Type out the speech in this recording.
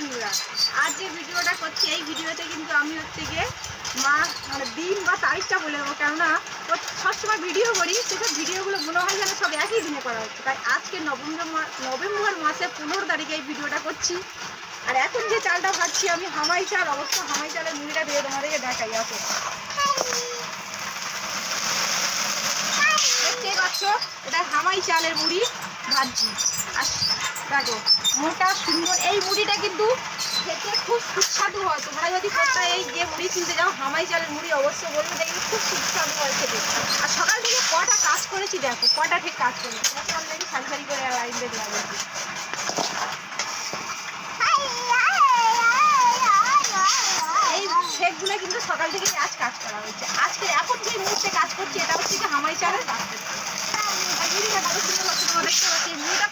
বন্ধুরা, আজ যে ভিডিওটা করছি এই ভিডিওতে কিন্তু আমি হচ্ছে গিয়ে মানে দিন বা তারিখটা বলে দেবো, কেননা সবসময় ভিডিও করি সেসব ভিডিওগুলো মনে হয় যেন সব একই দিনে করা হচ্ছে। তাই আজকে নভেম্বর মাসে 15 তারিখে এই ভিডিওটা করছি। আর এখন যে চালটা ভাজছি আমি হামাই চাল, অবশ্য হামাই চালের মুড়িটা দিয়ে তোমাদেরকে দেখাই। আছে দেখতেই পাচ্ছ, এটা হামাই চালের মুড়ি ভাজছি। আর দেখো মোটা সুন্দর এই মুড়িটা কিন্তু খেতে খুব সুস্বাদু হয়। তোমরা যদি কোথায় এই যে মুড়ি কিনতে যাও হামাই চালের মুড়ি অবশ্যই বলবে, দেখবে খুব সুস্বাদু হয় খেতে। আর সকাল থেকে কটা কাজ করেছি দেখো, কটা ঠিক কাজ করেছি অলরেডি সারি সারি করে লাইন দিয়ে দেওয়া হয়েছে। এই শেকগুলো কিন্তু সকাল থেকে আজ কাজ করা হয়েছে। আজকে এখন যে মুহূর্তে কাজ করছি এটা হচ্ছে কি হামাই চালের কাজ করছি। আর মুড়িটা কত সুন্দর হচ্ছে তোমরা দেখতে পাচ্ছি। মুড়িটা